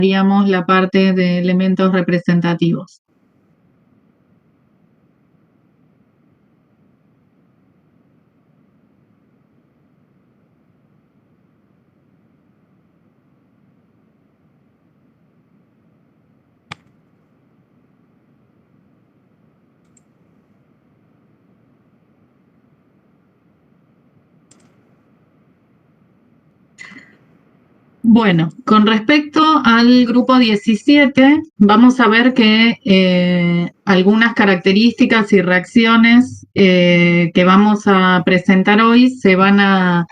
haríamos la parte de elementos representativos. Bueno, con respecto al grupo 17, vamos a ver que algunas características y reacciones que vamos a presentar hoy se van a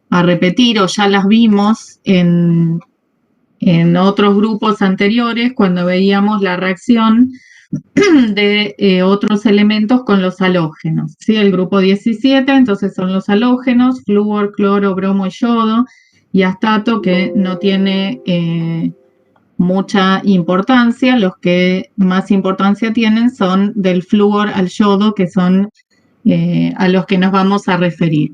repetir o ya las vimos en otros grupos anteriores cuando veíamos la reacción de otros elementos con los halógenos. ¿Sí? El grupo 17, entonces son los halógenos, flúor, cloro, bromo y yodo, y astato, que no tiene mucha importancia. Los que más importancia tienen son del flúor al yodo, que son a los que nos vamos a referir.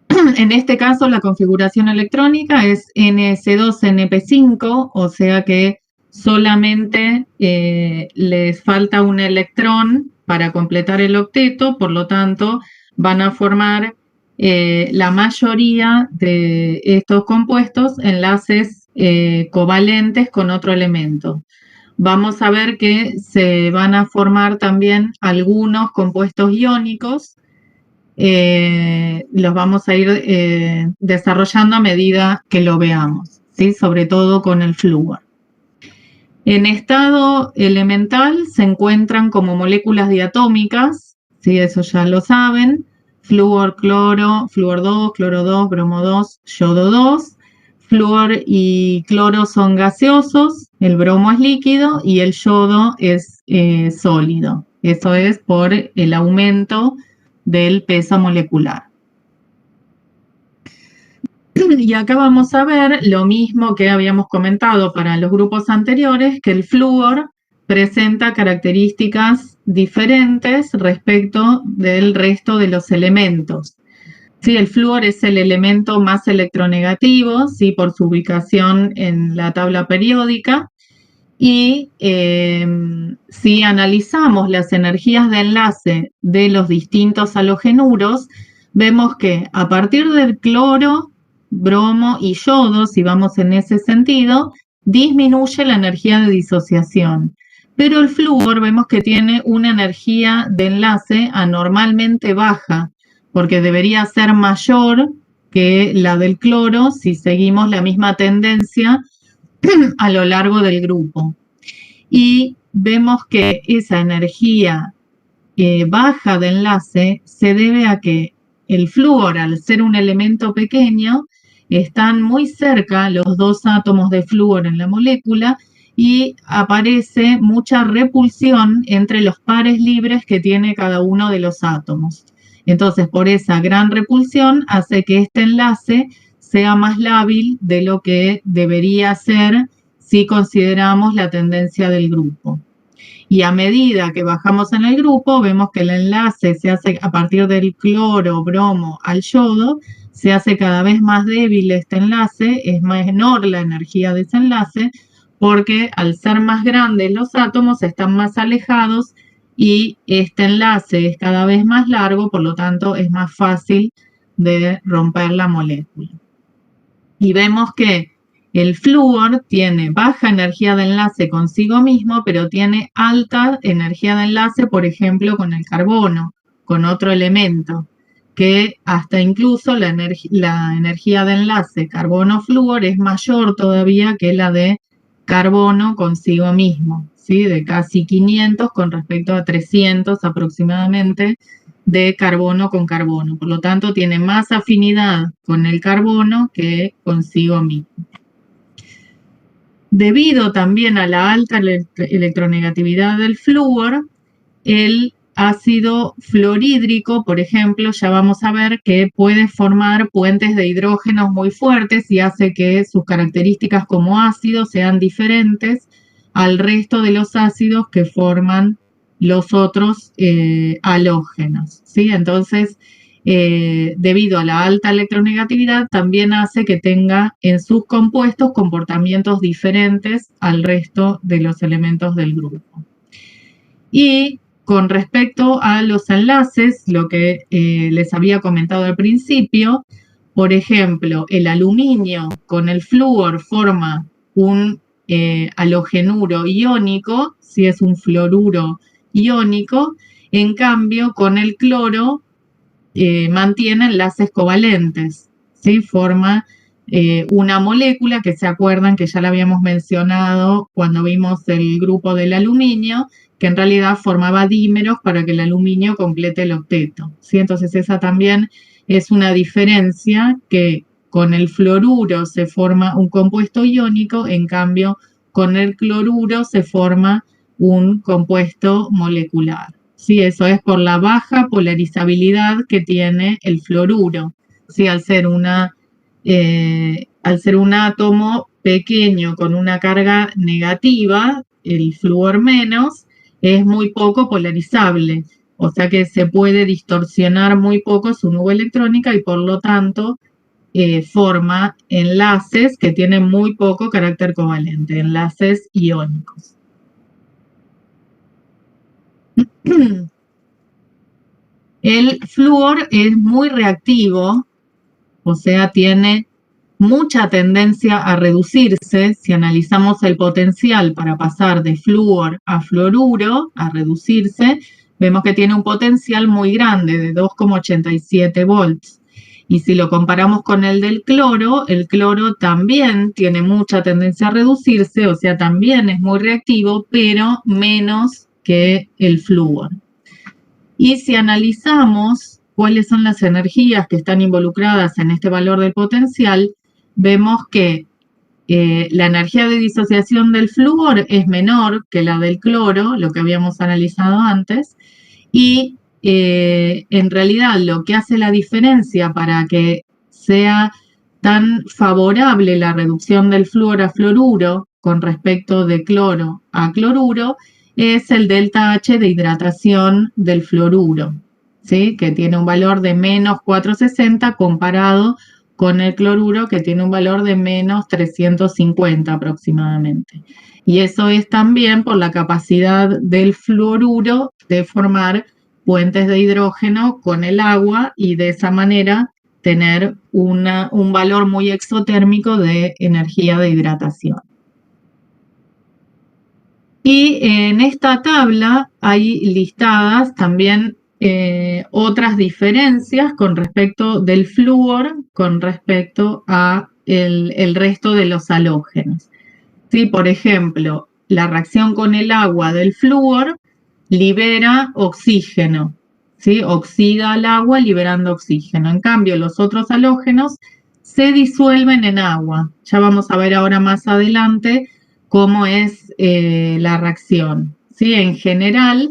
En este caso, la configuración electrónica es NS2-NP5, o sea que solamente les falta un electrón para completar el octeto, por lo tanto, van a formar la mayoría de estos compuestos enlaces covalentes con otro elemento. Vamos a ver que se van a formar también algunos compuestos iónicos. Los vamos a ir desarrollando a medida que lo veamos, ¿sí? Sobre todo con el flúor. En estado elemental se encuentran como moléculas diatómicas, ¿sí? Eso ya lo saben: flúor, cloro, flúor 2, cloro 2, bromo 2, yodo 2. Flúor y cloro son gaseosos, el bromo es líquido y el yodo es sólido. Eso es por el aumento del peso molecular. Y acá vamos a ver lo mismo que habíamos comentado para los grupos anteriores, que el flúor presenta características diferentes respecto del resto de los elementos. Sí, el flúor es el elemento más electronegativo, sí, por su ubicación en la tabla periódica. Y si analizamos las energías de enlace de los distintos halogenuros, vemos que a partir del cloro, bromo y yodo, si vamos en ese sentido, disminuye la energía de disociación. Pero el flúor vemos que tiene una energía de enlace anormalmente baja, porque debería ser mayor que la del cloro si seguimos la misma tendencia a lo largo del grupo. Y vemos que esa energía baja de enlace se debe a que el flúor, al ser un elemento pequeño, están muy cerca los dos átomos de flúor en la molécula y aparece mucha repulsión entre los pares libres que tiene cada uno de los átomos. Entonces, por esa gran repulsión hace que este enlace sea más lábil de lo que debería ser si consideramos la tendencia del grupo. Y a medida que bajamos en el grupo, vemos que el enlace se hace a partir del cloro, bromo al yodo, se hace cada vez más débil este enlace, es menor la energía de ese enlace, porque al ser más grandes los átomos están más alejados y este enlace es cada vez más largo, por lo tanto es más fácil de romper la molécula. Y vemos que el flúor tiene baja energía de enlace consigo mismo, pero tiene alta energía de enlace, por ejemplo, con el carbono, con otro elemento, que hasta incluso la energía de enlace carbono-flúor es mayor todavía que la de carbono consigo mismo, ¿sí? De casi 500 con respecto a 300 aproximadamente de carbono con carbono. Por lo tanto, tiene más afinidad con el carbono que consigo mismo. Debido también a la alta electronegatividad del flúor, el ácido fluorhídrico, por ejemplo, ya vamos a ver que puede formar puentes de hidrógenos muy fuertes y hace que sus características como ácido sean diferentes al resto de los ácidos que forman los otros halógenos, ¿sí? Entonces, debido a la alta electronegatividad, también hace que tenga en sus compuestos comportamientos diferentes al resto de los elementos del grupo. Y con respecto a los enlaces, lo que les había comentado al principio, por ejemplo, el aluminio con el flúor forma un halogenuro iónico, si es un fluoruro iónico, en cambio con el cloro mantiene enlaces covalentes, ¿sí? Forma una molécula que se acuerdan que ya la habíamos mencionado cuando vimos el grupo del aluminio, que en realidad formaba dímeros para que el aluminio complete el octeto, ¿sí? Entonces esa también es una diferencia, que con el fluoruro se forma un compuesto iónico, en cambio con el cloruro se forma un compuesto molecular. Sí, eso es por la baja polarizabilidad que tiene el fluoruro. Sí, al ser un átomo pequeño con una carga negativa, el flúor menos, es muy poco polarizable. O sea que se puede distorsionar muy poco su nube electrónica y por lo tanto forma enlaces que tienen muy poco carácter covalente, enlaces iónicos. El flúor es muy reactivo, o sea, tiene mucha tendencia a reducirse. Si analizamos el potencial para pasar de flúor a fluoruro, a reducirse, vemos que tiene un potencial muy grande, de 2,87 volts. Y si lo comparamos con el cloro también tiene mucha tendencia a reducirse, o sea, también es muy reactivo, pero menos que el flúor. Y si analizamos cuáles son las energías que están involucradas en este valor del potencial, vemos que la energía de disociación del flúor es menor que la del cloro, lo que habíamos analizado antes, y en realidad lo que hace la diferencia para que sea tan favorable la reducción del flúor a fluoruro con respecto de cloro a cloruro es el delta H de hidratación del fluoruro, ¿sí? Que tiene un valor de menos 460 comparado con el cloruro, que tiene un valor de menos 350 aproximadamente. Y eso es también por la capacidad del fluoruro de formar puentes de hidrógeno con el agua y de esa manera tener un valor muy exotérmico de energía de hidratación. Y en esta tabla hay listadas también otras diferencias con respecto del flúor, con respecto a el resto de los halógenos. ¿Sí? Por ejemplo, la reacción con el agua del flúor libera oxígeno, ¿sí? Oxida al agua liberando oxígeno. En cambio, los otros halógenos se disuelven en agua. Ya vamos a ver ahora más adelante cómo es la reacción, ¿sí? En general,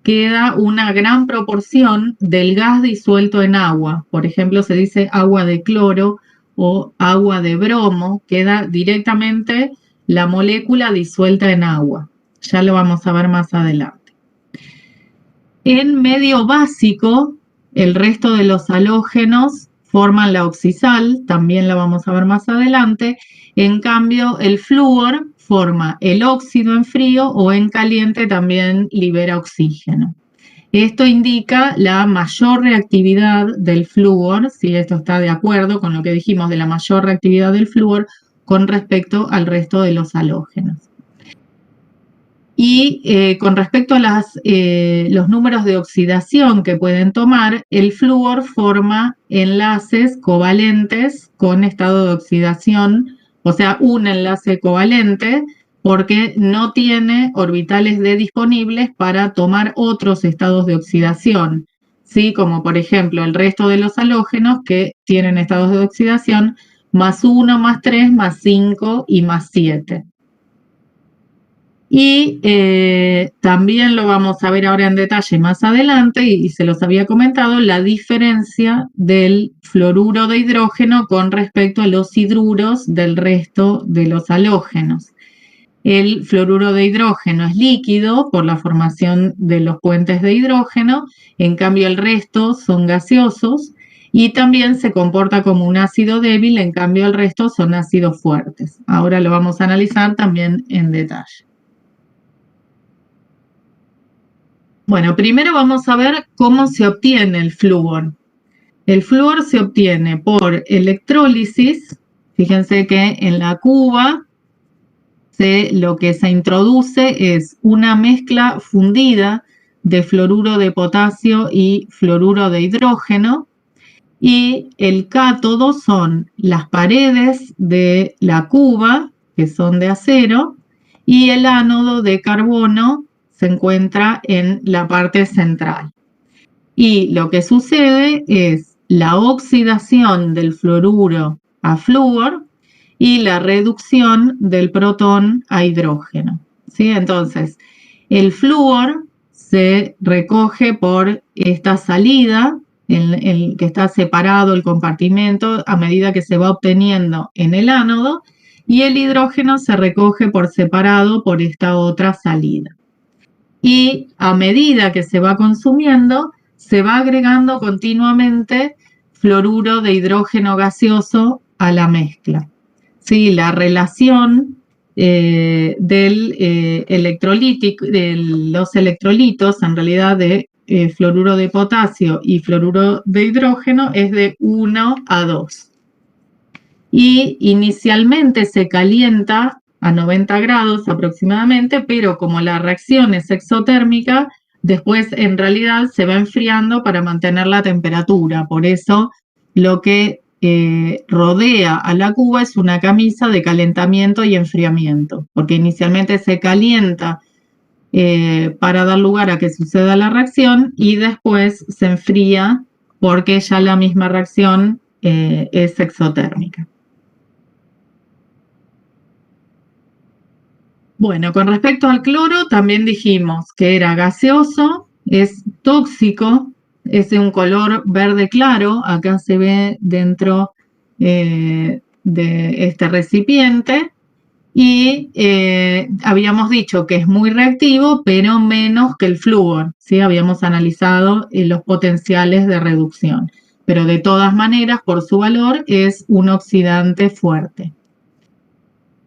queda una gran proporción del gas disuelto en agua. Por ejemplo, se dice agua de cloro o agua de bromo, queda directamente la molécula disuelta en agua. Ya lo vamos a ver más adelante. En medio básico, el resto de los halógenos forman la oxisal, también la vamos a ver más adelante. En cambio, el flúor forma el óxido en frío o en caliente también libera oxígeno. Esto indica la mayor reactividad del flúor, si esto está de acuerdo con lo que dijimos de la mayor reactividad del flúor con respecto al resto de los halógenos. Y con respecto a los números de oxidación que pueden tomar, el flúor forma enlaces covalentes con estado de oxidación, o sea, un enlace covalente, porque no tiene orbitales D disponibles para tomar otros estados de oxidación, ¿sí? Como por ejemplo el resto de los halógenos que tienen estados de oxidación más 1, más 3, más 5 y más 7. Y también lo vamos a ver ahora en detalle más adelante, y se los había comentado, la diferencia del fluoruro de hidrógeno con respecto a los hidruros del resto de los halógenos. el fluoruro de hidrógeno es líquido por la formación de los puentes de hidrógeno, en cambio el resto son gaseosos, y también se comporta como un ácido débil, en cambio el resto son ácidos fuertes. Ahora lo vamos a analizar también en detalle. Bueno, primero vamos a ver cómo se obtiene el flúor. El flúor se obtiene por electrólisis. Fíjense que en la cuba lo que se introduce es una mezcla fundida de fluoruro de potasio y fluoruro de hidrógeno, y el cátodo son las paredes de la cuba, que son de acero, y el ánodo de carbono se encuentra en la parte central. Y lo que sucede es la oxidación del fluoruro a flúor y la reducción del protón a hidrógeno, ¿sí? Entonces, el flúor se recoge por esta salida, el que está separado el compartimento a medida que se va obteniendo en el ánodo, y el hidrógeno se recoge por separado por esta otra salida. Y a medida que se va consumiendo, se va agregando continuamente fluoruro de hidrógeno gaseoso a la mezcla. Sí, la relación de los electrolitos, en realidad de fluoruro de potasio y fluoruro de hidrógeno, es de 1 a 2. Y inicialmente se calienta a 90 grados aproximadamente, pero como la reacción es exotérmica, después en realidad se va enfriando para mantener la temperatura. Por eso lo que rodea a la cuba es una camisa de calentamiento y enfriamiento, porque inicialmente se calienta para dar lugar a que suceda la reacción, y después se enfría porque ya la misma reacción es exotérmica. Bueno, con respecto al cloro, también dijimos que era gaseoso, es tóxico, es de un color verde claro, acá se ve dentro de este recipiente, y habíamos dicho que es muy reactivo, pero menos que el flúor, ¿sí? Habíamos analizado los potenciales de reducción, pero de todas maneras, por su valor, es un oxidante fuerte.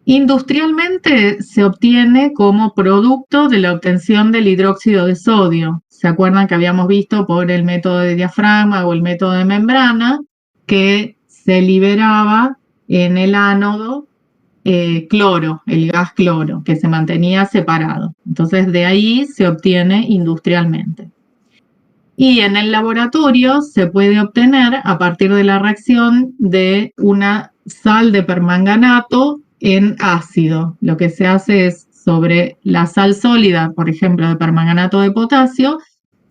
Industrialmente se obtiene como producto de la obtención del hidróxido de sodio. ¿Se acuerdan que habíamos visto por el método de diafragma o el método de membrana que se liberaba en el ánodo cloro, el gas cloro, que se mantenía separado? Entonces de ahí se obtiene industrialmente. Y en el laboratorio se puede obtener a partir de la reacción de una sal de permanganato en ácido. Lo que se hace es, sobre la sal sólida, por ejemplo, de permanganato de potasio,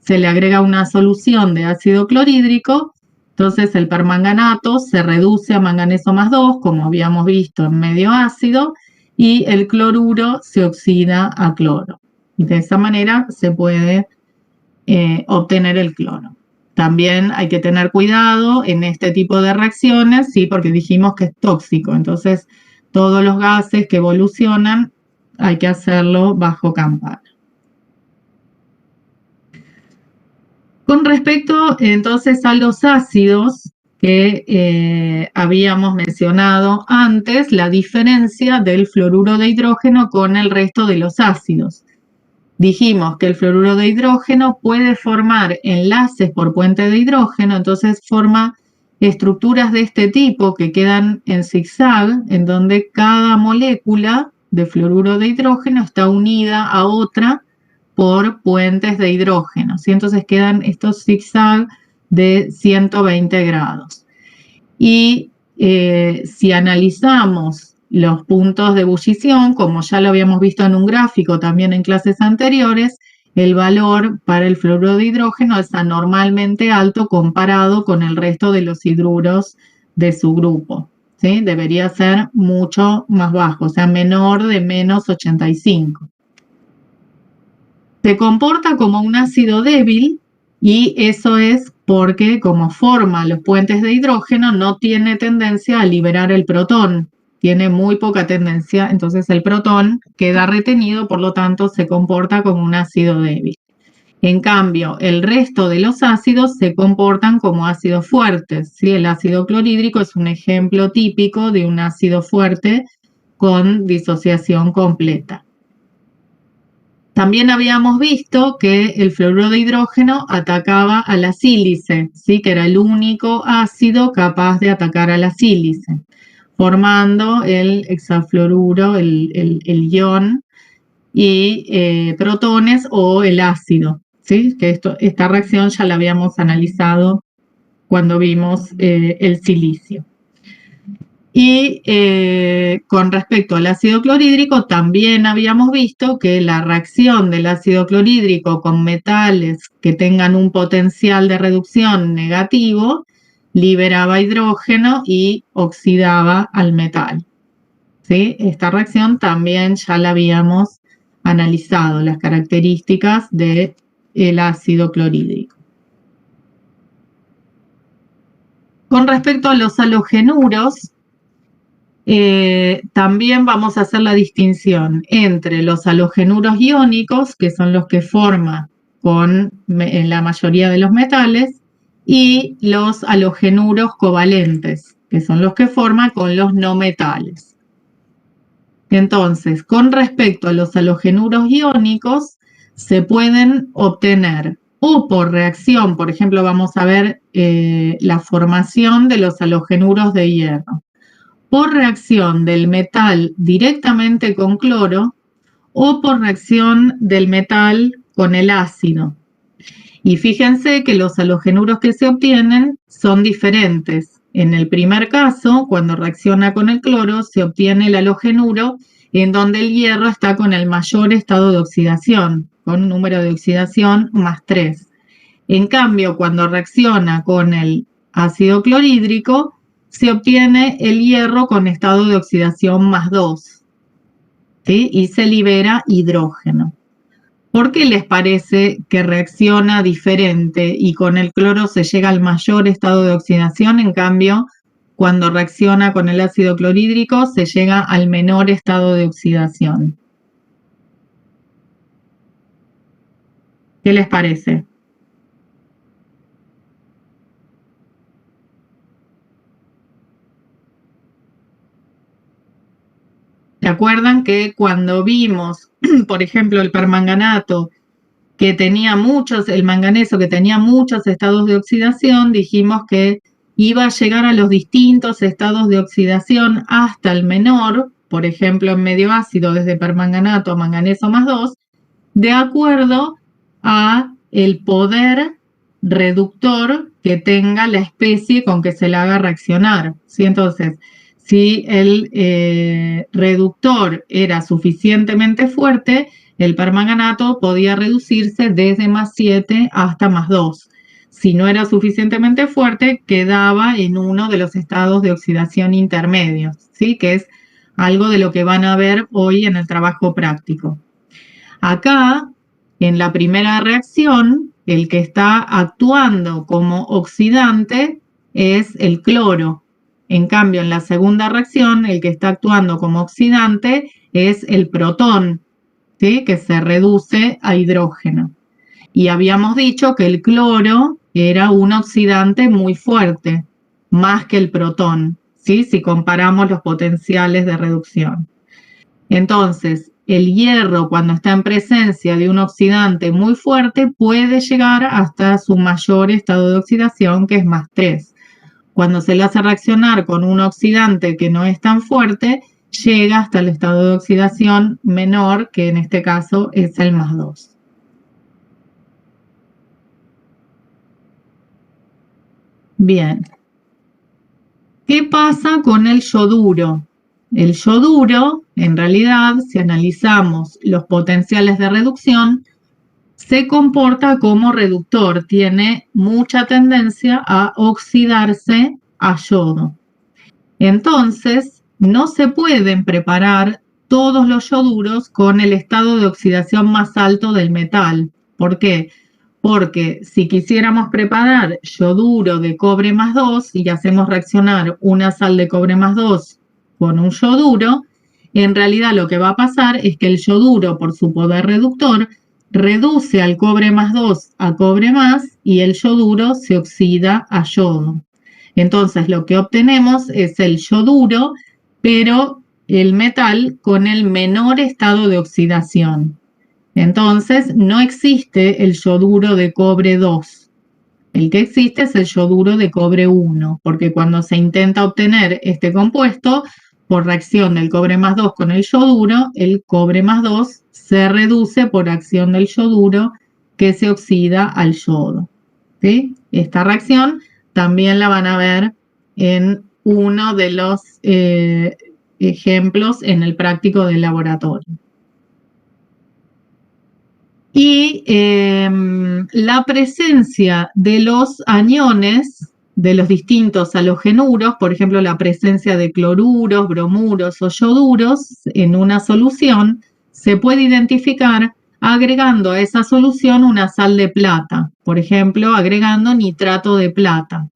se le agrega una solución de ácido clorhídrico. Entonces el permanganato se reduce a manganeso más 2, como habíamos visto en medio ácido, y el cloruro se oxida a cloro. Y de esa manera se puede obtener el cloro. También hay que tener cuidado en este tipo de reacciones, ¿sí? Porque dijimos que es tóxico. Entonces, todos los gases que evolucionan hay que hacerlo bajo campana. Con respecto entonces a los ácidos que habíamos mencionado antes, la diferencia del fluoruro de hidrógeno con el resto de los ácidos. Dijimos que el fluoruro de hidrógeno puede formar enlaces por puente de hidrógeno, entonces forma estructuras de este tipo que quedan en zigzag, en donde cada molécula de fluoruro de hidrógeno está unida a otra por puentes de hidrógeno, ¿sí? Entonces quedan estos zigzag de 120 grados. Y si analizamos los puntos de ebullición, como ya lo habíamos visto en un gráfico también en clases anteriores, el valor para el fluoruro de hidrógeno es anormalmente alto comparado con el resto de los hidruros de su grupo, ¿sí? Debería ser mucho más bajo, o sea, menor de menos 85. Se comporta como un ácido débil, y eso es porque como forma los puentes de hidrógeno no tiene tendencia a liberar el protón. tiene muy poca tendencia, entonces el protón queda retenido, por lo tanto se comporta como un ácido débil. En cambio, el resto de los ácidos se comportan como ácidos fuertes, ¿sí? El ácido clorhídrico es un ejemplo típico de un ácido fuerte con disociación completa. También habíamos visto que el fluoruro de hidrógeno atacaba a la sílice, ¿sí? Que era el único ácido capaz de atacar a la sílice, formando el hexafluoruro, el ion, y protones o el ácido, ¿sí? Que esta reacción ya la habíamos analizado cuando vimos el silicio. Y con respecto al ácido clorhídrico, también habíamos visto que la reacción del ácido clorhídrico con metales que tengan un potencial de reducción negativo liberaba hidrógeno y oxidaba al metal, ¿sí? Esta reacción también ya la habíamos analizado, las características del ácido clorhídrico. Con respecto a los halogenuros, también vamos a hacer la distinción entre los halogenuros iónicos, que son los que forma con la mayoría de los metales, y los halogenuros covalentes, que son los que forman con los no metales. Entonces, con respecto a los halogenuros iónicos, se pueden obtener o por reacción, por ejemplo, vamos a ver la formación de los halogenuros de hierro, por reacción del metal directamente con cloro o por reacción del metal con el ácido. Y fíjense que los halogenuros que se obtienen son diferentes. En el primer caso, cuando reacciona con el cloro, se obtiene el halogenuro en donde el hierro está con el mayor estado de oxidación, con un número de oxidación +3. En cambio, cuando reacciona con el ácido clorhídrico, se obtiene el hierro con estado de oxidación +2, ¿sí? Y se libera hidrógeno. ¿Por qué les parece que reacciona diferente y con el cloro se llega al mayor estado de oxidación? En cambio, cuando reacciona con el ácido clorhídrico se llega al menor estado de oxidación. ¿Qué les parece? ¿Se acuerdan que cuando vimos, por ejemplo, el permanganato, que tenía el manganeso que tenía muchos estados de oxidación, dijimos que iba a llegar a los distintos estados de oxidación hasta el menor, por ejemplo, en medio ácido desde permanganato a manganeso +2, de acuerdo a el poder reductor que tenga la especie con que se la haga reaccionar, ¿sí? Entonces, si el reductor era suficientemente fuerte, el permanganato podía reducirse desde +7 hasta +2. Si no era suficientemente fuerte, quedaba en uno de los estados de oxidación intermedios, ¿sí? Que es algo de lo que van a ver hoy en el trabajo práctico. Acá, en la primera reacción, el que está actuando como oxidante es el cloro. En cambio, en la segunda reacción, el que está actuando como oxidante es el protón, ¿sí? Que se reduce a hidrógeno. Y habíamos dicho que el cloro era un oxidante muy fuerte, más que el protón, ¿sí? Si comparamos los potenciales de reducción. Entonces, el hierro, cuando está en presencia de un oxidante muy fuerte, puede llegar hasta su mayor estado de oxidación, que es +3. Cuando se le hace reaccionar con un oxidante que no es tan fuerte, llega hasta el estado de oxidación menor, que en este caso es el +2. Bien. ¿Qué pasa con el yoduro? El yoduro, en realidad, si analizamos los potenciales de reducción, se comporta como reductor, tiene mucha tendencia a oxidarse a yodo. Entonces, no se pueden preparar todos los yoduros con el estado de oxidación más alto del metal. ¿Por qué? Porque si quisiéramos preparar yoduro de cobre +2 y hacemos reaccionar una sal de cobre +2 con un yoduro, en realidad lo que va a pasar es que el yoduro, por su poder reductor, reduce al cobre más 2 a cobre más y el yoduro se oxida a yodo. Entonces lo que obtenemos es el yoduro, pero el metal con el menor estado de oxidación. Entonces no existe el yoduro de cobre 2. El que existe es el yoduro de cobre 1, porque cuando se intenta obtener este compuesto, por reacción del cobre más 2 con el yoduro, el cobre más 2 se reduce por acción del yoduro que se oxida al yodo. ¿Sí? Esta reacción también la van a ver en uno de los ejemplos en el práctico del laboratorio. Y la presencia de los aniones, de los distintos halogenuros, por ejemplo, la presencia de cloruros, bromuros o yoduros en una solución, se puede identificar agregando a esa solución una sal de plata, por ejemplo, agregando nitrato de plata.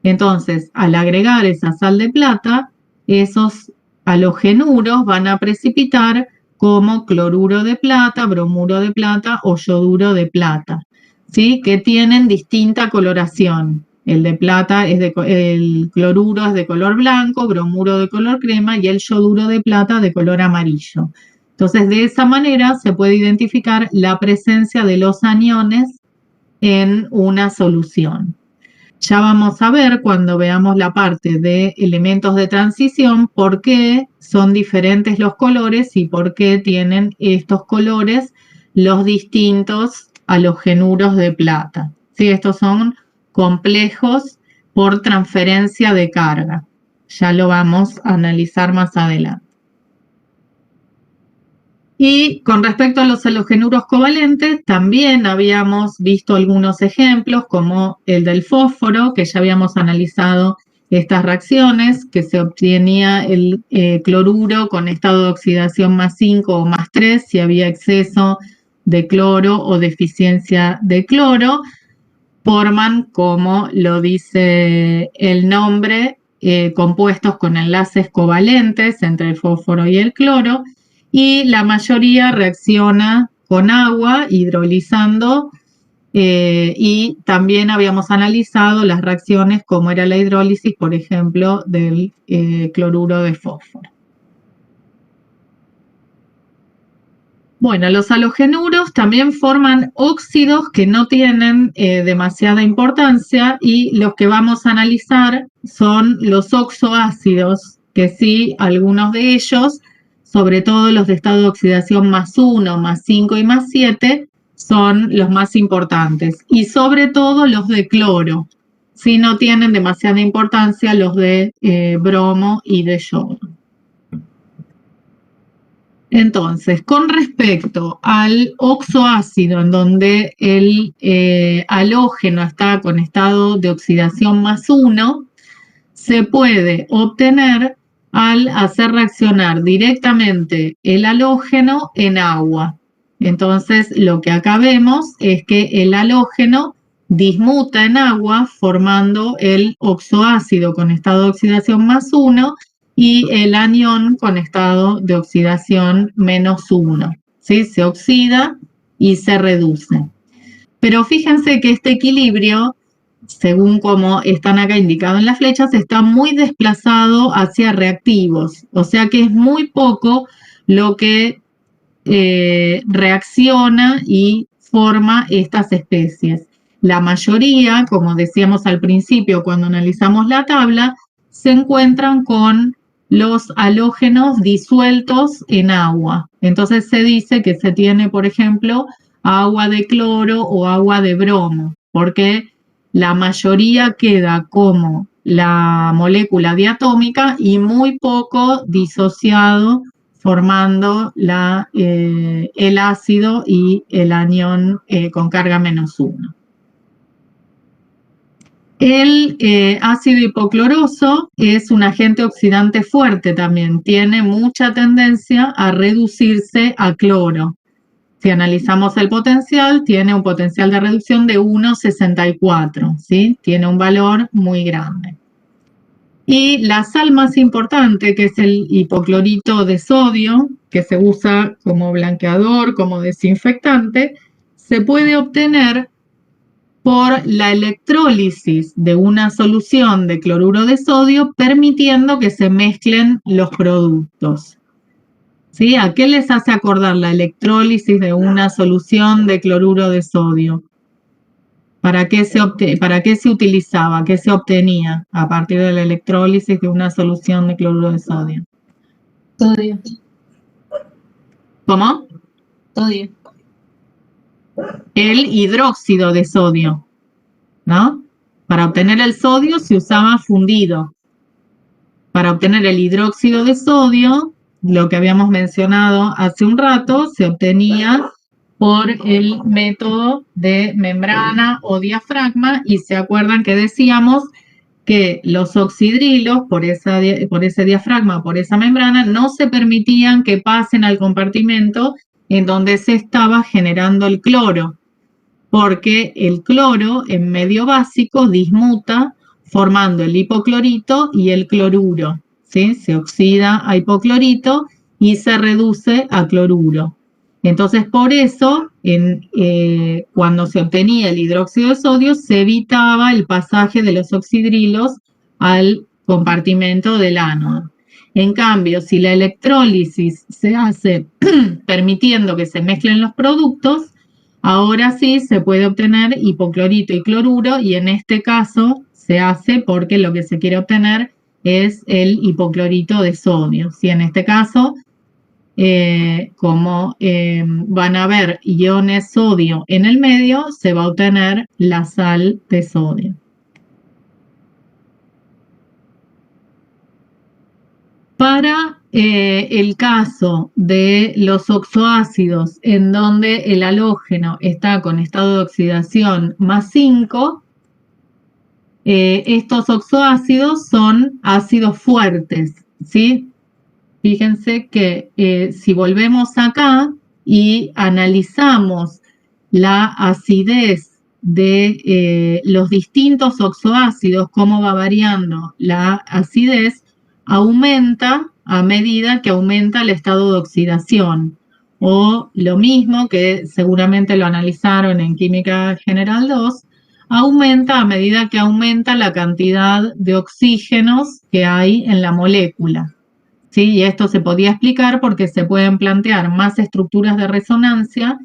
Entonces, al agregar esa sal de plata, esos halogenuros van a precipitar como cloruro de plata, bromuro de plata o yoduro de plata, ¿sí? Que tienen distinta coloración. El de plata el cloruro es de color blanco, bromuro de color crema y el yoduro de plata de color amarillo. Entonces, de esa manera se puede identificar la presencia de los aniones en una solución. Ya vamos a ver cuando veamos la parte de elementos de transición por qué son diferentes los colores y por qué tienen estos colores los distintos halogenuros de plata. ¿Sí? Estos son complejos por transferencia de carga. Ya lo vamos a analizar más adelante. Y con respecto a los halogenuros covalentes, también habíamos visto algunos ejemplos, como el del fósforo, que ya habíamos analizado estas reacciones, que se obtenía el cloruro con estado de oxidación más 5 o más 3, si había exceso de cloro o deficiencia de cloro. Forman, como lo dice el nombre, compuestos con enlaces covalentes entre el fósforo y el cloro, y la mayoría reacciona con agua hidrolizando y también habíamos analizado las reacciones como era la hidrólisis, por ejemplo, del cloruro de fósforo. Bueno, los halogenuros también forman óxidos que no tienen demasiada importancia y los que vamos a analizar son los oxoácidos, que sí, algunos de ellos, sobre todo los de estado de oxidación más 1, más 5 y más 7, son los más importantes. Y sobre todo los de cloro, sí no tienen demasiada importancia los de bromo y de yodo. Entonces, con respecto al oxoácido, en donde el halógeno está con estado de oxidación más 1, se puede obtener al hacer reaccionar directamente el halógeno en agua. Entonces, lo que acá vemos es que el halógeno dismuta en agua formando el oxoácido con estado de oxidación más 1 y el anión con estado de oxidación menos 1. ¿Sí? Se oxida y se reduce. Pero fíjense que este equilibrio, según como están acá indicados en las flechas, está muy desplazado hacia reactivos. O sea que es muy poco lo que reacciona y forma estas especies. La mayoría, como decíamos al principio cuando analizamos la tabla, se encuentran con los halógenos disueltos en agua. Entonces se dice que se tiene, por ejemplo, agua de cloro o agua de bromo, porque la mayoría queda como la molécula diatómica y muy poco disociado, formando el ácido y el anión con carga menos 1. El ácido hipocloroso es un agente oxidante fuerte también, tiene mucha tendencia a reducirse a cloro. Si analizamos el potencial, tiene un potencial de reducción de 1,64, ¿sí? Tiene un valor muy grande. Y la sal más importante, que es el hipoclorito de sodio, que se usa como blanqueador, como desinfectante, se puede obtener por la electrólisis de una solución de cloruro de sodio, permitiendo que se mezclen los productos. ¿Sí? ¿A qué les hace acordar la electrólisis de una solución de cloruro de sodio? ¿Para qué se utilizaba? ¿Qué se obtenía a partir de la electrólisis de una solución de cloruro de sodio? Sodio. ¿Cómo? Sodio. El hidróxido de sodio, ¿no? Para obtener el sodio se usaba fundido. Para obtener el hidróxido de sodio, lo que habíamos mencionado hace un rato, se obtenía por el método de membrana o diafragma, y se acuerdan que decíamos que los oxidrilos, por ese diafragma, por esa membrana, no se permitían que pasen al compartimento en donde se estaba generando el cloro, porque el cloro en medio básico dismuta formando el hipoclorito y el cloruro, ¿sí? Se oxida a hipoclorito y se reduce a cloruro. Entonces, por eso, cuando se obtenía el hidróxido de sodio, se evitaba el pasaje de los oxidrilos al compartimento del ánodo. En cambio, si la electrólisis se hace permitiendo que se mezclen los productos, ahora sí se puede obtener hipoclorito y cloruro, y en este caso se hace porque lo que se quiere obtener es el hipoclorito de sodio. ¿Sí? En este caso, como van a haber iones sodio en el medio, se va a obtener la sal de sodio. Para el caso de los oxoácidos, en donde el halógeno está con estado de oxidación +5, estos oxoácidos son ácidos fuertes, ¿sí? Fíjense que si volvemos acá y analizamos la acidez de los distintos oxoácidos, cómo va variando la acidez, aumenta a medida que aumenta el estado de oxidación. O lo mismo que seguramente lo analizaron en Química General 2, aumenta a medida que aumenta la cantidad de oxígenos que hay en la molécula. ¿Sí? Y esto se podía explicar porque se pueden plantear más estructuras de resonancia.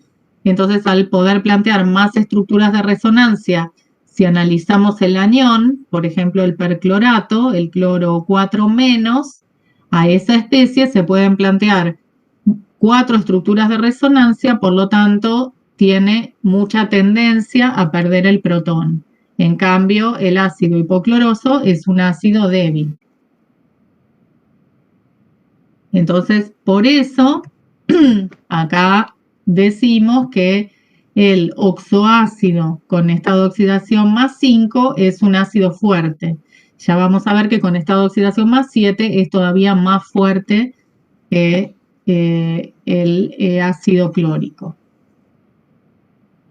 Entonces, al poder plantear más estructuras de resonancia, si analizamos el anión, por ejemplo, el perclorato, el cloro 4-, a esa especie se pueden plantear 4 estructuras de resonancia, por lo tanto, tiene mucha tendencia a perder el protón. En cambio, el ácido hipocloroso es un ácido débil. Entonces, por eso, acá decimos que el oxoácido con estado de oxidación +5 es un ácido fuerte. Ya vamos a ver que con estado de oxidación +7 es todavía más fuerte que el ácido clórico.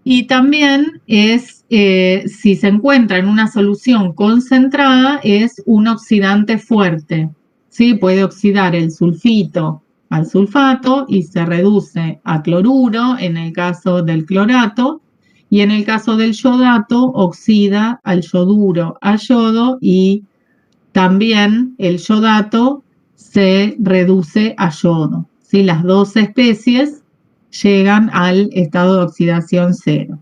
Y también si se encuentra en una solución concentrada, es un oxidante fuerte. ¿Sí? Puede oxidar el sulfito al sulfato y se reduce a cloruro en el caso del clorato, y en el caso del yodato oxida al yoduro a yodo, y también el yodato se reduce a yodo. ¿Sí? Las dos especies llegan al estado de oxidación 0.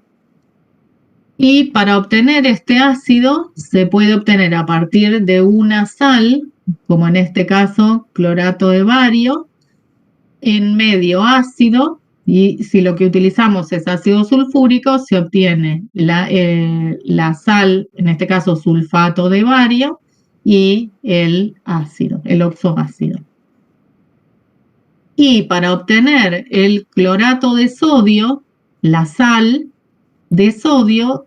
Y para obtener este ácido se puede obtener a partir de una sal, como en este caso clorato de bario, en medio ácido, y si lo que utilizamos es ácido sulfúrico, se obtiene la sal, en este caso sulfato de bario, y el ácido, el oxoácido. Y para obtener el clorato de sodio, la sal de sodio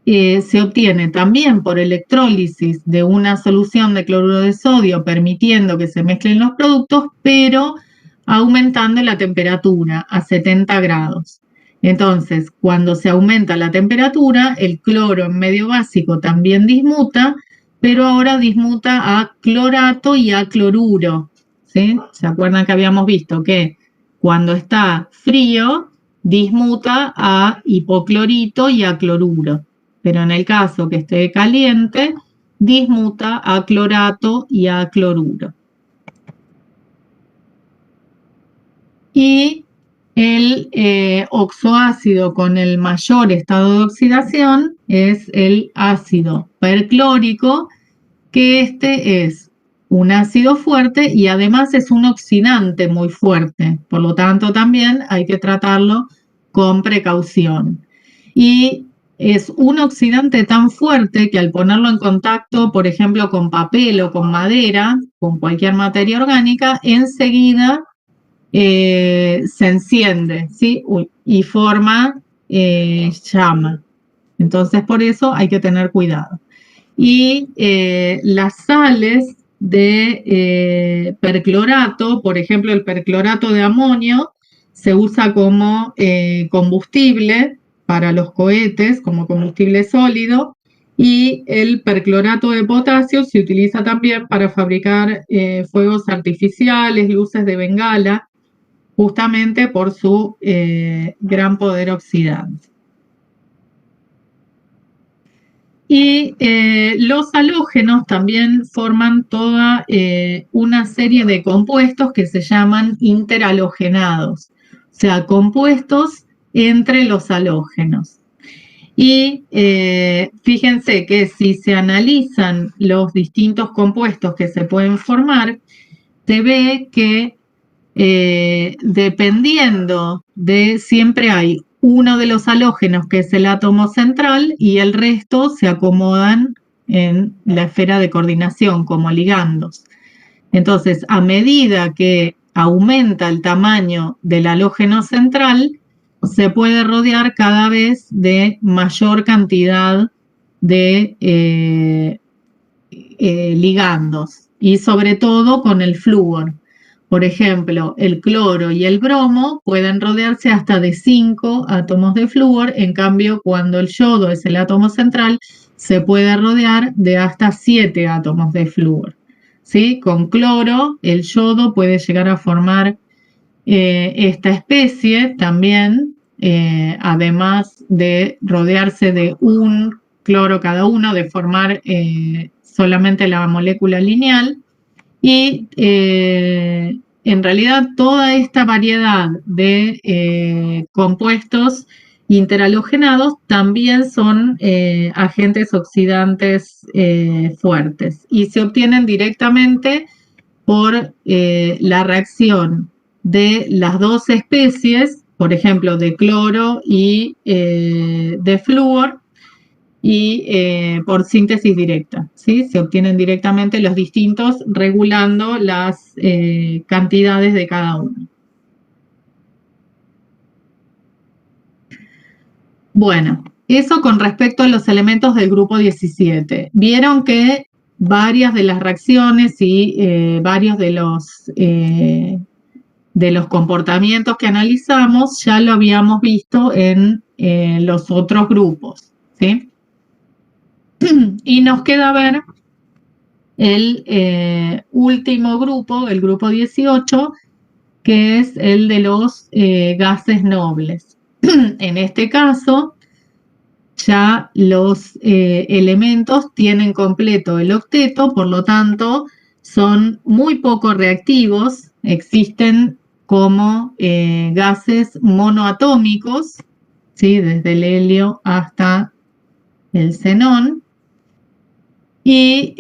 se obtiene también por electrólisis de una solución de cloruro de sodio, permitiendo que se mezclen los productos, pero aumentando la temperatura a 70 grados. Entonces, cuando se aumenta la temperatura, el cloro en medio básico también dismuta, pero ahora dismuta a clorato y a cloruro, ¿sí? ¿Se acuerdan que habíamos visto que cuando está frío dismuta a hipoclorito y a cloruro, pero en el caso que esté caliente dismuta a clorato y a cloruro. Y el oxoácido con el mayor estado de oxidación es el ácido perclórico, que este es un ácido fuerte y además es un oxidante muy fuerte. Por lo tanto, también hay que tratarlo con precaución. Y es un oxidante tan fuerte que al ponerlo en contacto, por ejemplo, con papel o con madera, con cualquier materia orgánica, enseguida se enciende, ¿sí? Y forma llama. Entonces, por eso hay que tener cuidado. Y las sales de perclorato, por ejemplo, el perclorato de amonio, se usa como combustible para los cohetes, como combustible sólido, y el perclorato de potasio se utiliza también para fabricar fuegos artificiales, luces de bengala, justamente por su gran poder oxidante. Y los halógenos también forman toda una serie de compuestos que se llaman interhalogenados, o sea, compuestos entre los halógenos. Y fíjense que si se analizan los distintos compuestos que se pueden formar, se ve que dependiendo de, siempre hay uno de los halógenos que es el átomo central y el resto se acomodan en la esfera de coordinación como ligandos. Entonces, a medida que aumenta el tamaño del halógeno central, se puede rodear cada vez de mayor cantidad de ligandos y sobre todo con el flúor. Por ejemplo, el cloro y el bromo pueden rodearse hasta de 5 átomos de flúor, en cambio, cuando el yodo es el átomo central, se puede rodear de hasta 7 átomos de flúor. ¿Sí? Con cloro, el yodo puede llegar a formar esta especie también, además de rodearse de un cloro cada uno, de formar solamente la molécula lineal. Y en realidad toda esta variedad de compuestos interhalogenados también son agentes oxidantes fuertes y se obtienen directamente por la reacción de las dos especies, por ejemplo, de cloro y de flúor, y por síntesis directa, ¿sí? Se obtienen directamente los distintos regulando las cantidades de cada uno. Bueno, eso con respecto a los elementos del grupo 17. Vieron que varias de las reacciones y varios de los comportamientos que analizamos ya lo habíamos visto en los otros grupos, ¿sí? Y nos queda ver el último grupo, el grupo 18, que es el de los gases nobles. En este caso, ya los elementos tienen completo el octeto, por lo tanto, son muy poco reactivos, existen como gases monoatómicos, ¿sí? Desde el helio hasta el xenón, y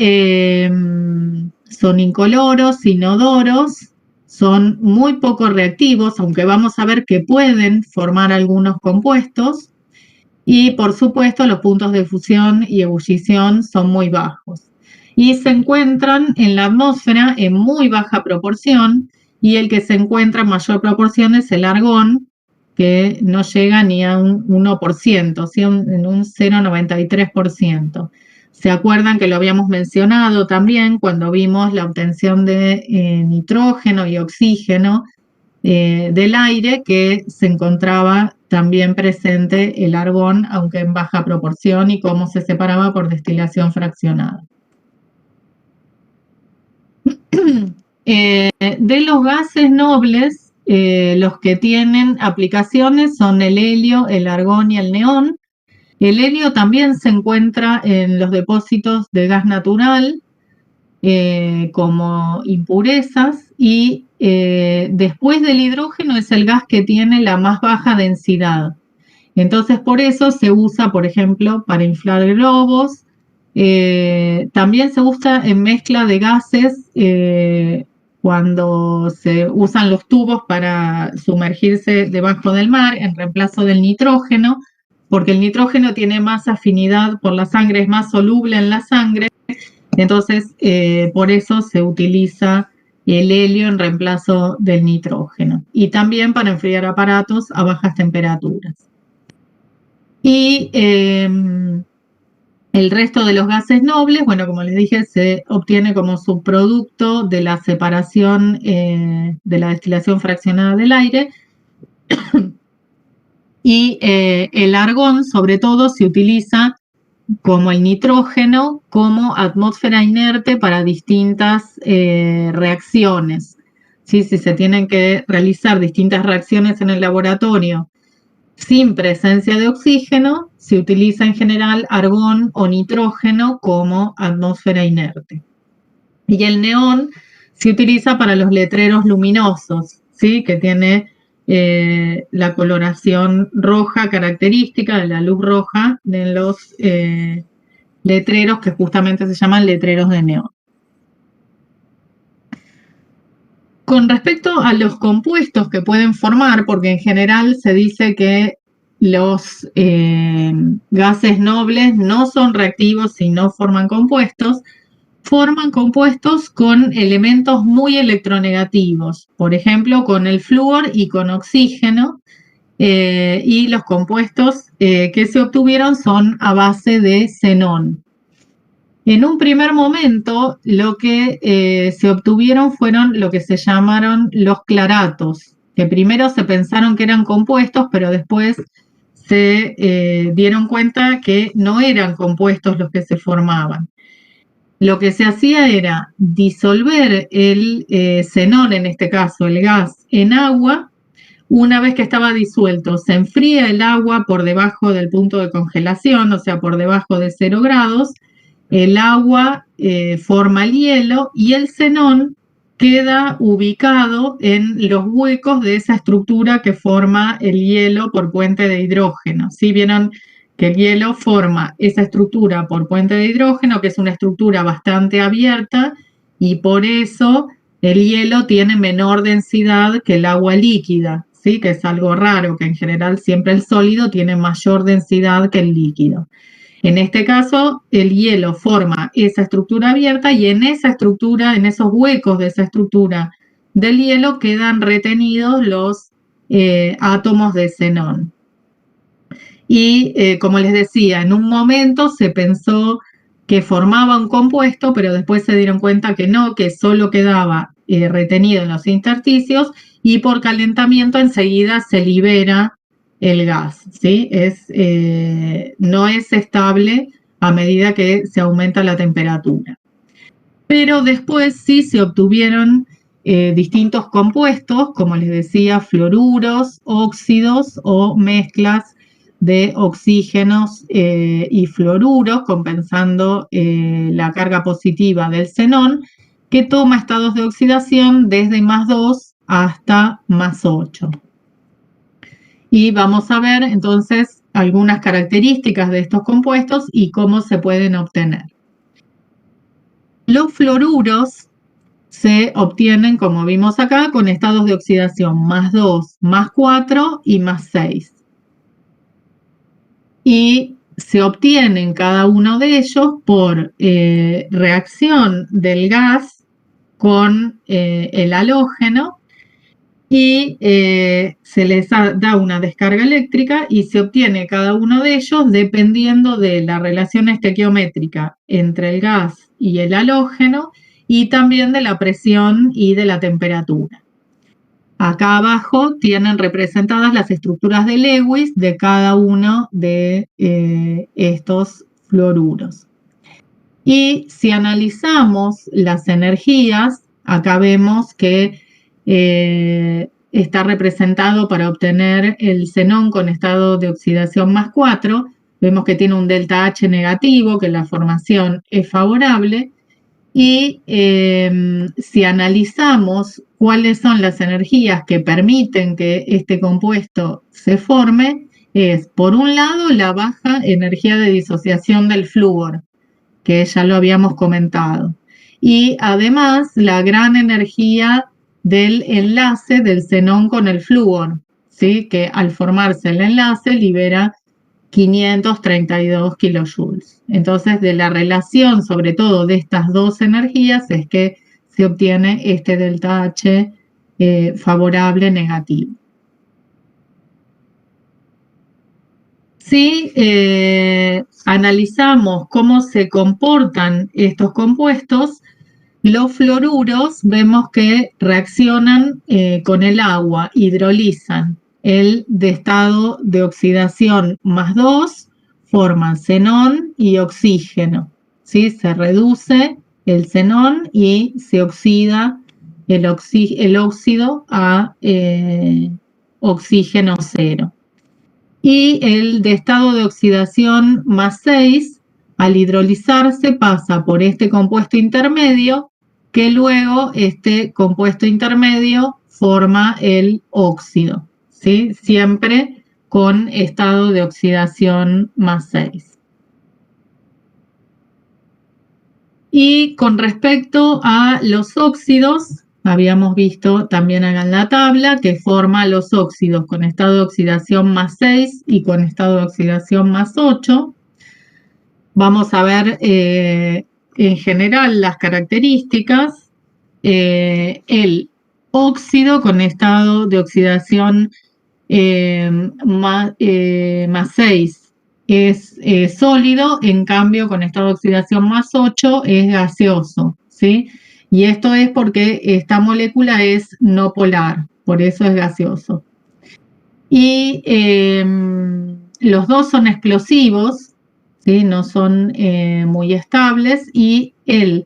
son incoloros, inodoros, son muy poco reactivos, aunque vamos a ver que pueden formar algunos compuestos, y por supuesto los puntos de fusión y ebullición son muy bajos. Y se encuentran en la atmósfera en muy baja proporción, y el que se encuentra en mayor proporción es el argón, que no llega ni a un 1%, ¿sí? En un 0,93%. ¿Se acuerdan que lo habíamos mencionado también cuando vimos la obtención de nitrógeno y oxígeno del aire, que se encontraba también presente el argón, aunque en baja proporción, y cómo se separaba por destilación fraccionada? De los gases nobles, los que tienen aplicaciones son el helio, el argón y el neón. El helio también se encuentra en los depósitos de gas natural como impurezas y después del hidrógeno es el gas que tiene la más baja densidad. Entonces por eso se usa, por ejemplo, para inflar globos. También se usa en mezcla de gases cuando se usan los tubos para sumergirse debajo del mar en reemplazo del nitrógeno, porque el nitrógeno tiene más afinidad por la sangre, es más soluble en la sangre, entonces por eso se utiliza el helio en reemplazo del nitrógeno y también para enfriar aparatos a bajas temperaturas. Y el resto de los gases nobles, bueno, como les dije, se obtiene como subproducto de la separación de la destilación fraccionada del aire. Y el argón, sobre todo, se utiliza como el nitrógeno, como atmósfera inerte para distintas reacciones. ¿Sí? Si se tienen que realizar distintas reacciones en el laboratorio sin presencia de oxígeno, se utiliza en general argón o nitrógeno como atmósfera inerte. Y el neón se utiliza para los letreros luminosos, ¿sí? Que tiene la coloración roja característica de la luz roja de los letreros que justamente se llaman letreros de neón. Con respecto a los compuestos que pueden formar, porque en general se dice que los gases nobles no son reactivos y no forman compuestos con elementos muy electronegativos, por ejemplo, con el flúor y con oxígeno, y los compuestos que se obtuvieron son a base de xenón. En un primer momento, lo que se obtuvieron fueron lo que se llamaron los claratos, que primero se pensaron que eran compuestos, pero después se dieron cuenta que no eran compuestos los que se formaban. Lo que se hacía era disolver el xenón, en este caso el gas, en agua. Una vez que estaba disuelto, se enfría el agua por debajo del punto de congelación, o sea, por debajo de 0 grados. El agua forma el hielo y el xenón queda ubicado en los huecos de esa estructura que forma el hielo por puente de hidrógeno. ¿Sí? Vieron que el hielo forma esa estructura por puente de hidrógeno, que es una estructura bastante abierta, y por eso el hielo tiene menor densidad que el agua líquida, ¿sí? Que es algo raro, que en general siempre el sólido tiene mayor densidad que el líquido. En este caso, el hielo forma esa estructura abierta y en esa estructura, en esos huecos de esa estructura del hielo, quedan retenidos los átomos de xenón. Y como les decía, en un momento se pensó que formaba un compuesto, pero después se dieron cuenta que no, que solo quedaba retenido en los intersticios y por calentamiento enseguida se libera el gas, ¿sí? No es estable a medida que se aumenta la temperatura. Pero después sí se obtuvieron distintos compuestos, como les decía, fluoruros, óxidos o mezclas de oxígenos y fluoruros, compensando la carga positiva del xenón, que toma estados de oxidación desde +2 hasta +8. Y vamos a ver entonces algunas características de estos compuestos y cómo se pueden obtener. Los fluoruros se obtienen, como vimos acá, con estados de oxidación +2, +4 y +6. Y se obtienen cada uno de ellos por reacción del gas con el halógeno, y se les da una descarga eléctrica y se obtiene cada uno de ellos dependiendo de la relación estequiométrica entre el gas y el halógeno y también de la presión y de la temperatura. Acá abajo tienen representadas las estructuras de Lewis de cada uno de estos fluoruros. Y si analizamos las energías Acá vemos que está representado para obtener el xenón con estado de oxidación +4. Vemos que tiene un delta H negativo, que la formación es favorable. Y si analizamos cuáles son las energías que permiten que este compuesto se forme, es, por un lado, la baja energía de disociación del flúor, que ya lo habíamos comentado. Y además, la gran energía del enlace del xenón con el flúor, ¿sí? Que al formarse el enlace libera 532 kilojoules. Entonces, de la relación, sobre todo de estas dos energías, es que se obtiene este delta H favorable negativo. Si analizamos cómo se comportan estos compuestos, los fluoruros vemos que reaccionan con el agua, hidrolizan. El de estado de oxidación +2 forman xenón y oxígeno, ¿sí? Se reduce el xenón y se oxida el óxido a oxígeno 0. Y el de estado de oxidación +6, al hidrolizarse, pasa por este compuesto intermedio, que luego este compuesto intermedio forma el óxido, ¿sí? Siempre con estado de oxidación +6. Y con respecto a los óxidos, habíamos visto también acá en la tabla que forma los óxidos con estado de oxidación +6 y con estado de oxidación +8. Vamos a ver en general las características. El óxido con estado de oxidación +6 es sólido, en cambio con estado de oxidación +8 es gaseoso, ¿sí? Y esto es porque esta molécula es no polar, por eso es gaseoso. Y los dos son explosivos, ¿sí? No son muy estables, y el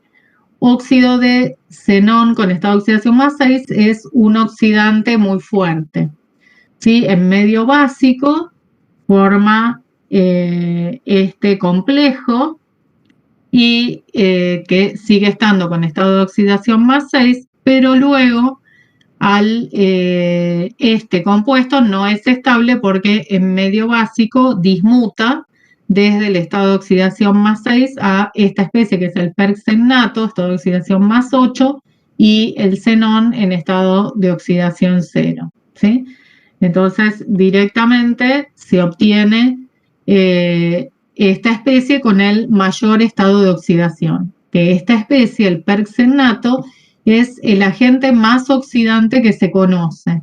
óxido de xenón con estado de oxidación +6 es un oxidante muy fuerte, ¿sí? En medio básico forma este complejo y que sigue estando con estado de oxidación +6, pero luego este compuesto no es estable porque en medio básico dismuta desde el estado de oxidación +6 a esta especie que es el perxenato, estado de oxidación +8, y el xenón en estado de oxidación 0, ¿sí? Entonces, directamente se obtiene esta especie con el mayor estado de oxidación, que esta especie, el perxenato, es el agente más oxidante que se conoce.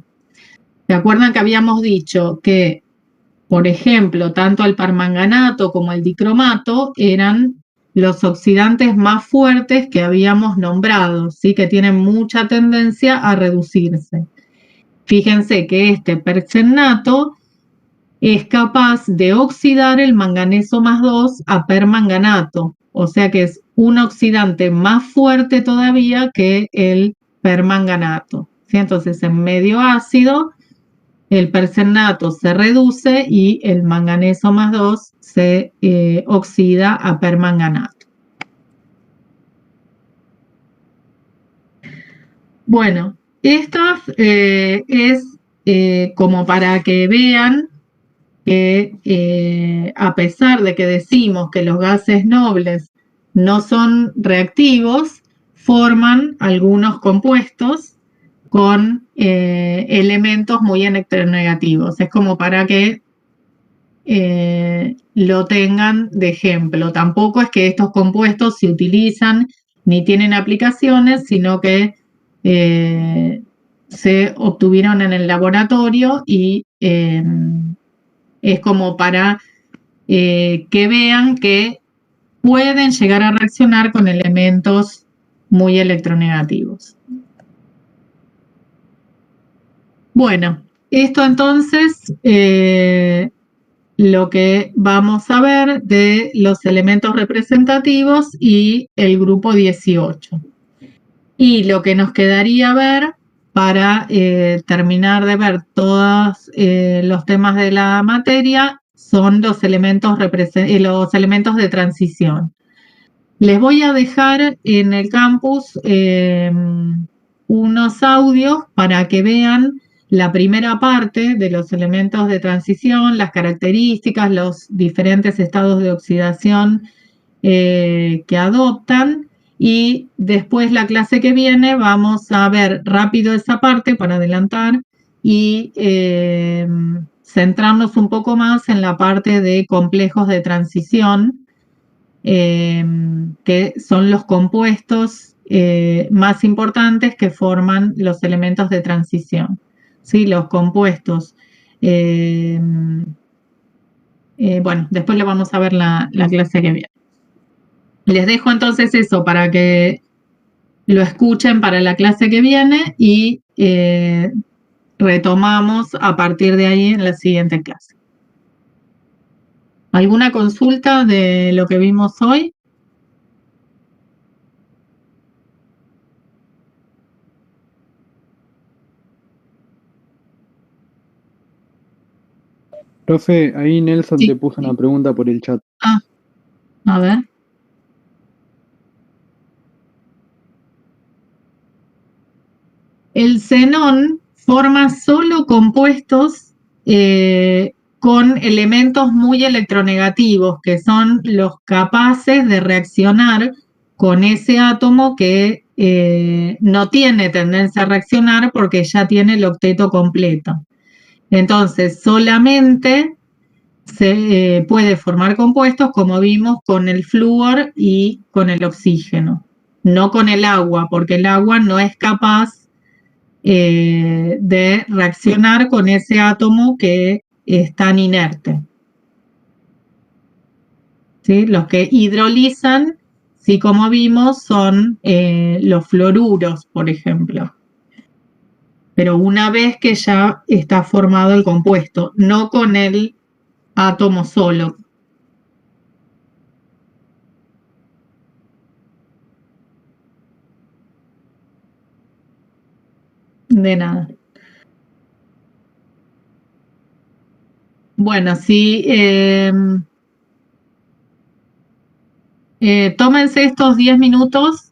¿Se acuerdan que habíamos dicho que, por ejemplo, tanto el permanganato como el dicromato eran los oxidantes más fuertes que habíamos nombrado, ¿sí? Que tienen mucha tendencia a reducirse? Fíjense que este perxenato es capaz de oxidar el manganeso +2 a permanganato, o sea que es un oxidante más fuerte todavía que el permanganato, ¿sí? Entonces, en medio ácido, el perxenato se reduce y el manganeso +2 se oxida a permanganato. Bueno, esto es como para que vean que a pesar de que decimos que los gases nobles no son reactivos, forman algunos compuestos con elementos muy electronegativos. Es como para que lo tengan de ejemplo. Tampoco es que estos compuestos se utilizan ni tienen aplicaciones, sino que se obtuvieron en el laboratorio y es como para que vean que pueden llegar a reaccionar con elementos muy electronegativos. Bueno, esto entonces lo que vamos a ver de los elementos representativos y el grupo 18. Y lo que nos quedaría ver para terminar de ver todos los temas de la materia son los elementos de transición. Les voy a dejar en el campus unos audios para que vean la primera parte de los elementos de transición, las características, los diferentes estados de oxidación que adoptan, y después la clase que viene vamos a ver rápido esa parte para adelantar y centrarnos un poco más en la parte de complejos de transición, que son los compuestos más importantes que forman los elementos de transición. ¿Sí? Los compuestos. Bueno, después lo vamos a ver la clase que viene. Les dejo entonces eso para que lo escuchen para la clase que viene y retomamos a partir de ahí en la siguiente clase. ¿Alguna consulta de lo que vimos hoy? Profe, ahí Nelson Sí. te puso una pregunta por el chat. Ah, a ver. El xenón forma solo compuestos con elementos muy electronegativos, que son los capaces de reaccionar con ese átomo que no tiene tendencia a reaccionar porque ya tiene el octeto completo. Entonces, solamente se puede formar compuestos, como vimos, con el flúor y con el oxígeno, no con el agua, porque el agua no es capaz de reaccionar con ese átomo que es tan inerte. ¿Sí? Los que hidrolizan, sí, como vimos, son los fluoruros, por ejemplo. Pero una vez que ya está formado el compuesto, no con el átomo solo. De nada. Bueno, sí, tómense estos 10 minutos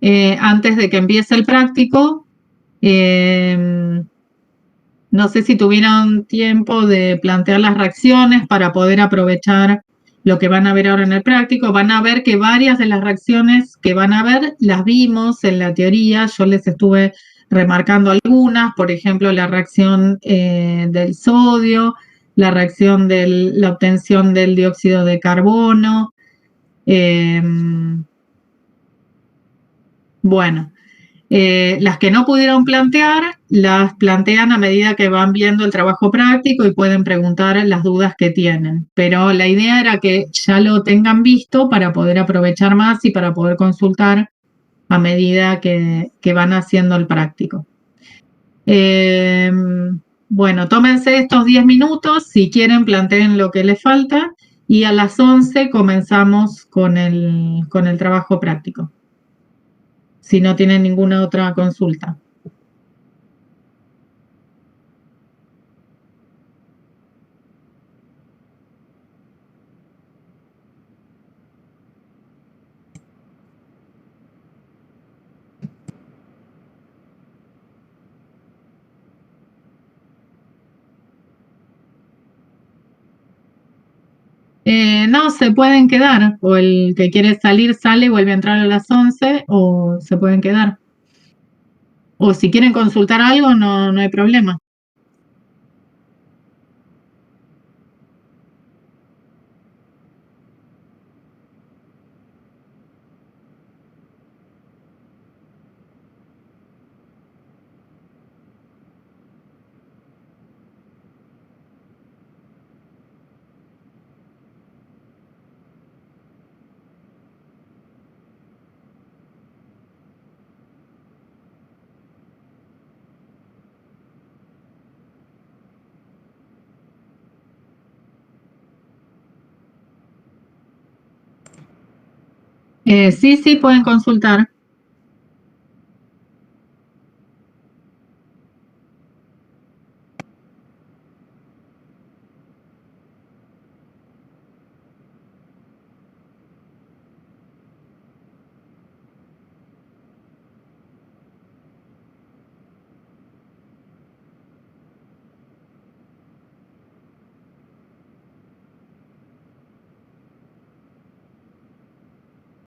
antes de que empiece el práctico. No sé si tuvieron tiempo de plantear las reacciones para poder aprovechar lo que van a ver ahora en el práctico. Van a ver que varias de las reacciones que van a ver las vimos en la teoría. Yo les estuve remarcando algunas, por ejemplo, la reacción del sodio, la reacción de la obtención del dióxido de carbono. Bueno. Las que no pudieron plantear, las plantean a medida que van viendo el trabajo práctico y pueden preguntar las dudas que tienen. Pero la idea era que ya lo tengan visto para poder aprovechar más y para poder consultar a medida que van haciendo el práctico. Bueno, tómense estos 10 minutos, si quieren planteen lo que les falta y a las 11 comenzamos con el trabajo práctico, si no tienen ninguna otra consulta. No, se pueden quedar, o el que quiere salir sale y vuelve a entrar a las 11, o se pueden quedar. O si quieren consultar algo, no hay problema. Sí, pueden consultar.